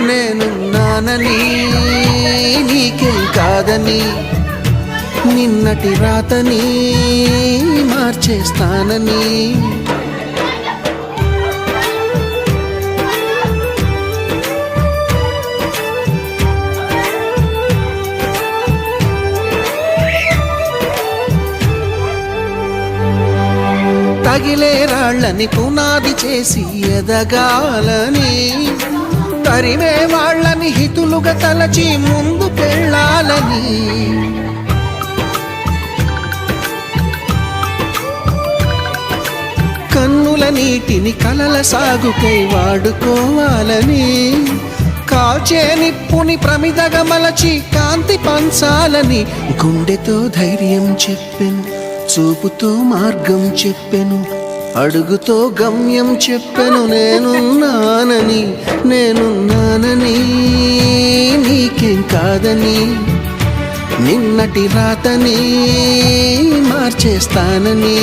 నేనున్నానని నీకేం కాదని నిన్నటి రాతని మార్చేస్తానని తగిలే రాళ్ళని పునాది చేసి ఎదగాలని తరిమే వాళ్ళని హితులుగా తలచి ముందుకెళ్ళాలని కన్నుల నీటిని కలల సాగుకై వాడుకోవాలని కాల్చే నిప్పుని ప్రమిదగా మలచి కాంతి పంచాలని గుండెతో ధైర్యం చెప్పెను చూపుతో మార్గం చెప్పెను అడుగుతో గమ్యం చెప్పెను నేనున్నానని నీకేం కాదని నిన్నటి రాతని మార్చేస్తానని